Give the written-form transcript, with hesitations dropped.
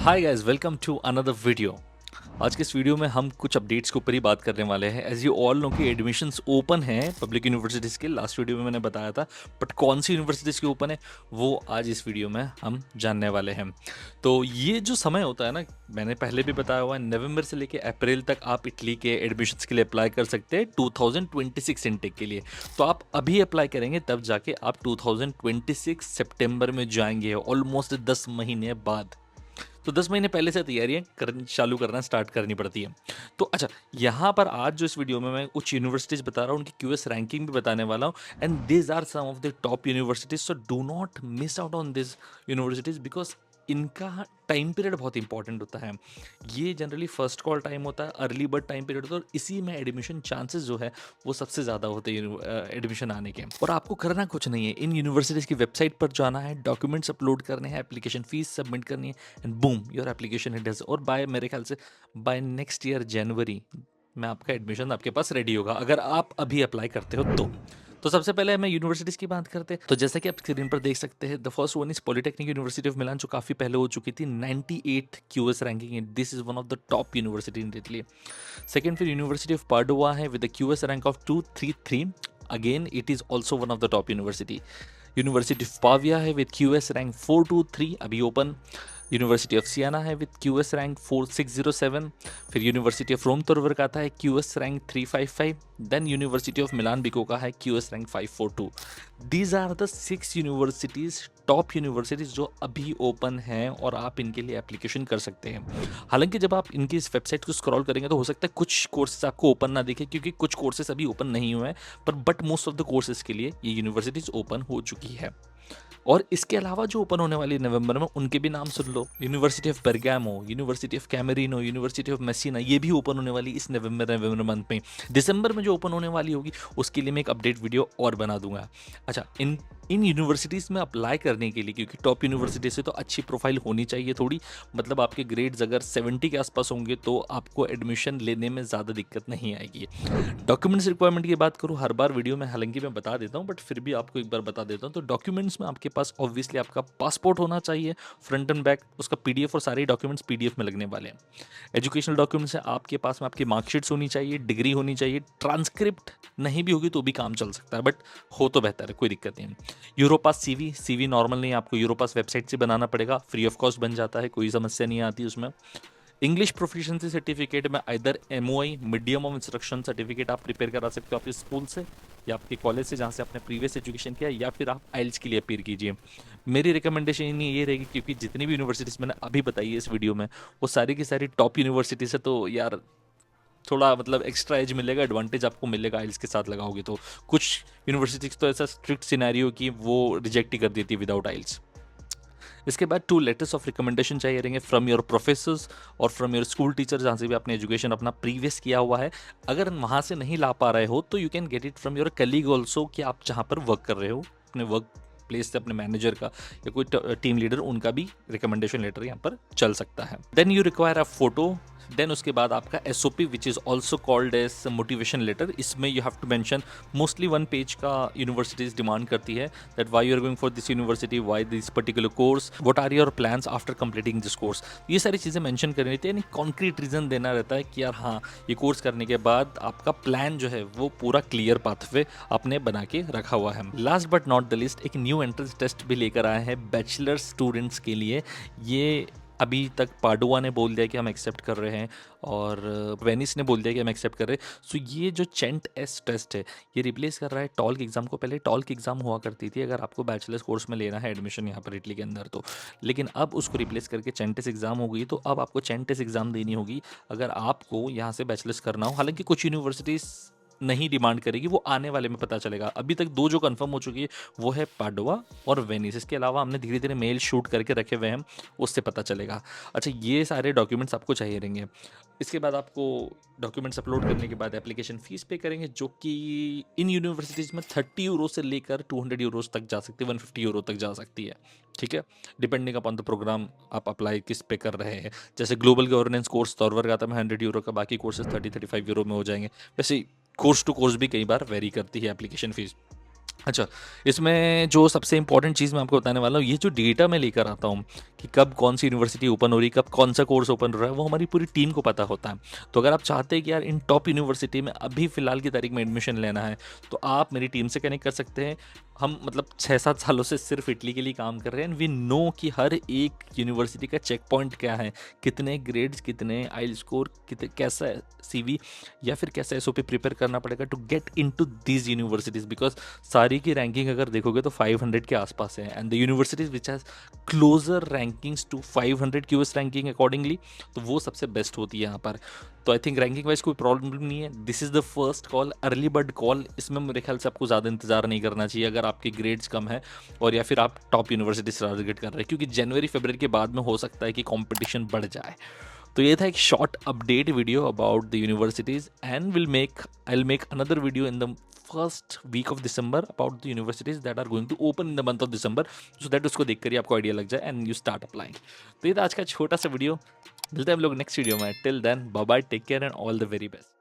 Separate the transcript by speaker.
Speaker 1: Hi guys, welcome to another video. आज के इस वीडियो में हम कुछ अपडेट्स के ऊपर ही बात करने वाले हैं। एज यू ऑल नो कि एडमिशन्स ओपन हैं पब्लिक यूनिवर्सिटीज़ के। लास्ट वीडियो में मैंने बताया था, बट कौन सी यूनिवर्सिटीज़ के ओपन है वो आज इस वीडियो में हम जानने वाले हैं। तो ये जो समय होता है ना, मैंने पहले भी बताया हुआ है, नवंबर से लेकर अप्रैल तक आप इटली के एडमिशन्स के लिए अप्लाई कर सकते हैं 2026 इनटेक के लिए। तो आप अभी अप्लाई करेंगे तब जाके आप 2026 सितंबर में जाएंगे, ऑलमोस्ट 10 महीने बाद। तो 10 महीने पहले से तैयारियां चालू करना स्टार्ट करनी पड़ती है। तो अच्छा, यहाँ पर आज जो इस वीडियो में मैं कुछ यूनिवर्सिटीज़ बता रहा हूँ, उनकी क्यूएस रैंकिंग भी बताने वाला हूँ। And these are some of the top universities, so do not miss out on this universities because इनका टाइम पीरियड बहुत इंपॉर्टेंट होता है। ये जनरली फर्स्ट कॉल टाइम होता है, अर्ली बर्ड टाइम पीरियड होता है, और इसी में एडमिशन चांसेस जो है वो सबसे ज़्यादा होते हैं एडमिशन आने के। और आपको करना कुछ नहीं है, इन यूनिवर्सिटीज़ की वेबसाइट पर जाना है, डॉक्यूमेंट्स अपलोड करने हैं, एप्लीकेशन फीस सबमिट करनी है, and boom your application hit. और बाय मेरे ख्याल से बाय नेक्स्ट ईयर जनवरी में आपका एडमिशन आपके पास रेडी होगा, अगर आप अभी अप्लाई करते हो तो सबसे पहले हमें यूनिवर्सिटीज़ की बात करते हैं। तो जैसे कि आप स्क्रीन पर देख सकते हैं, the first one is polytechnic university of मिलान, जो काफ़ी पहले हो चुकी थी, 98 QS ranking. This is one of the top university in Italy. Second फिर यूनिवर्सिटी ऑफ पाडुआ है with the QS rank of 233। Again it is also one of the top university. University of Pavia है with QS rank 423, अभी open. University of सियाना है with QS rank 4607। फिर university of Rome तोरवर का आता है QS rank 355। Then university of Milan बिको का है QS rank 542। These are the 6 universities, top universities जो अभी ओपन हैं और आप इनके लिए एप्लीकेशन कर सकते हैं। हालांकि जब आप इनकी इस वेबसाइट को स्क्रॉल करेंगे तो हो सकता है कुछ कोर्सेज आपको ओपन ना दिखे, क्योंकि कुछ कोर्सेज अभी ओपन नहीं हुए हैं, पर but most of the courses के लिए ये यूनिवर्सिटीज़ ओपन हो चुकी है। और इसके अलावा जो ओपन होने वाली है नवंबर में, उनके भी नाम सुन लो। University of Bergamo, university of Camerino, university of Messina, ये भी ओपन होने वाली इस नवंबर मंथ में। दिसंबर में जो ओपन होने वाली होगी उसके लिए मैं एक अपडेट वीडियो और बना दूंगा। अच्छा, इन यूनिवर्सिटीज़ में अप्लाई करने के लिए, क्योंकि टॉप यूनिवर्सिटी से तो अच्छी प्रोफाइल होनी चाहिए थोड़ी, मतलब आपके ग्रेड्स अगर 70 के आसपास होंगे तो आपको एडमिशन लेने में ज़्यादा दिक्कत नहीं आएगी। डॉक्यूमेंट्स रिक्वायरमेंट की बात करूँ, हर बार वीडियो में हालांकि मैं बता देता हूँ, बट फिर भी आपको एक बार बता देता हूँ। तो डॉक्यूमेंट्स में आपके पास ऑब्वियसली आपका पासपोर्ट होना चाहिए, फ्रंट एंड बैक, उसका पीडीएफ, और सारे डॉक्यूमेंट्स पीडीएफ में लगने वाले हैं। एजुकेशनल डॉक्यूमेंट्स है आपके पास में, आपकी मार्कशीट्स होनी चाहिए, डिग्री होनी चाहिए, ट्रांसक्रिप्ट नहीं भी होगी तो भी काम चल सकता है, बट हो तो बेहतर है, कोई दिक्कत नहीं है। यूरोपास सीवी नॉर्मल नहीं, आपको यूरोपास वेबसाइट से बनाना पड़ेगा, फ्री ऑफ कॉस्ट बन जाता है, कोई समस्या नहीं आती उसमें। इंग्लिश प्रोफिशिएंसी सर्टिफिकेट में इधर MOI, medium of instruction certificate आप प्रिपेयर करा सकते हो आपके स्कूल से या आपके कॉलेज से जहाँ से आपने प्रीवियस एजुकेशन किया, या फिर आप आइल्स के लिए अपीयर कीजिए। मेरी रिकमेंडेशन ये रहेगी, क्योंकि जितनी भी यूनिवर्सिटीज़ मैंने अभी बताई है इस वीडियो में, वो सारी की सारी टॉप यूनिवर्सिटीज़ है, तो यार थोड़ा मतलब एक्स्ट्रा एज मिलेगा, एडवांटेज आपको मिलेगा आइल्स के साथ लगाओगे तो। कुछ यूनिवर्सिटीज़ तो ऐसा स्ट्रिक्ट सिनेरियो कि वो रिजेक्ट ही कर देती है विदाउट आइल्स। इसके बाद 2 लेटर्स ऑफ रिकमेंडेशन चाहिए रहेंगे फ्रॉम योर प्रोफेसर्स और फ्रॉम योर स्कूल टीचर, जहाँ से भी आपने एजुकेशन अपना प्रीवियस किया हुआ है। अगर वहाँ से नहीं ला पा रहे हो तो you can get it from your colleague also, कि आप जहाँ पर वर्क कर रहे हो अपने वर्क प्लेस से, अपने मैनेजर का या कोई टीम लीडर, उनका भी रिकमेंडेशन लेटर यहाँ पर चल सकता है। Then you require a photo. Then उसके बाद आपका SOP which is also called as motivation letter. इसमें you have to mention mostly 1 page का यूनिवर्सिटीज डिमांड करती है, that why you are going for this university, why this particular course, what are your plans after completing this course. ये सारी चीज़ें mention करनी रहती है, यानी कॉन्क्रीट रीज़न देना रहता है कि यार हाँ, ये कोर्स करने के बाद आपका प्लान जो है वो पूरा क्लियर पाथवे आपने बना के रखा हुआ है। Last but not the list, एक न्यू एंट्रेंस टेस्ट भी लेकर आए हैं बैचलर स्टूडेंट्स के लिए। ये अभी तक पाडुआ ने बोल दिया कि हम एक्सेप्ट कर रहे हैं, और वेनिस ने बोल दिया कि हम एक्सेप्ट कर रहे हैं। सो ये जो चेंट एस टेस्ट है, ये रिप्लेस कर रहा है टॉल्क एग्ज़ाम को। पहले टॉल्क एग्ज़ाम हुआ करती थी अगर आपको बैचलर्स कोर्स में लेना है एडमिशन यहाँ पर इटली के अंदर तो, लेकिन अब उसको रिप्लेस करके चेंटेस एग्ज़ाम हो गई। तो अब आपको चेंटेस एग्ज़ाम देनी होगी अगर आपको यहाँ से बैचलर्स करना हो। हालांकि कुछ यूनिवर्सिटीज़ नहीं डिमांड करेगी, वो आने वाले में पता चलेगा। अभी तक 2 जो कंफर्म हो चुकी है वो है पाडुआ और वेनिस। इसके अलावा हमने धीरे धीरे मेल शूट करके रखे हुए हैं, उससे पता चलेगा। अच्छा, ये सारे डॉक्यूमेंट्स आपको चाहिए रहेंगे। इसके बाद आपको डॉक्यूमेंट्स अपलोड करने के बाद एप्लीकेशन फ़ीस पे करेंगे, जो कि इन यूनिवर्सिटीज़ में 30 यूरो से लेकर 200 यूरोज़ तक जा सकती है, 150 यूरो तक जा सकती है। ठीक है, डिपेंडिंग अपॉन द प्रोग्राम आप अप्लाई किस पे कर रहे हैं। जैसे ग्लोबल गवर्नेंस कोर्स तौर का आता है 100 यूरो का, बाकी कोर्सेज 30-35 यूरो में हो जाएंगे। वैसे कोर्स टू कोर्स भी कई बार वेरी करती है एप्लीकेशन फ़ीस। अच्छा, इसमें जो सबसे इम्पोर्टेंट चीज़ मैं आपको बताने वाला हूँ, ये जो डेटा मैं लेकर आता हूँ कि कब कौन-सी यूनिवर्सिटी ओपन हो रही है, कब कौन-सा कोर्स ओपन हो रहा है, वो हमारी पूरी टीम को पता होता है। तो अगर आप चाहते हैं कि यार इन टॉप यूनिवर्सिटी में अभी फ़िलहाल की तारीख में एडमिशन लेना है, तो आप मेरी टीम से कनेक्ट कर सकते हैं। हम मतलब 6-7 सालों से सिर्फ इटली के लिए काम कर रहे हैं एंड वी नो कि हर एक यूनिवर्सिटी का चेक पॉइंट क्या है, कितने ग्रेड्स, कितने आइल स्कोर, कित कैसा सीवी या फिर कैसा एसओपी प्रिपेयर करना पड़ेगा to get into these universities because सारी की रैंकिंग अगर देखोगे तो 500 के आसपास है and the universities which has closer rankings to 500 QS ranking accordingly, तो वो सबसे बेस्ट होती है यहाँ पर। तो आई थिंक रैंकिंग वाइज कोई प्रॉब्लम नहीं है। This is the first call, early bird call. इसमें मेरे ख्याल से आपको ज़्यादा इंतजार नहीं करना चाहिए अगर आपके ग्रेड्स कम है और या फिर आप टॉप यूनिवर्सिटी से टारगेट कर रहे हैं, क्योंकि जनवरी फरवरी के बाद में हो सकता है कि कंपटीशन बढ़ जाए। तो ये था एक short update video about the universities and I will make another video in the first week of December about the universities that are going to open in the month of December, so that उसको देखकर ही आपको idea लग जाए and you start applying. तो ये था आज का छोटा सा वीडियो। मिलते हैं हम लोग नेक्स्ट वीडियो में। Till then bye bye, take care and all the very best.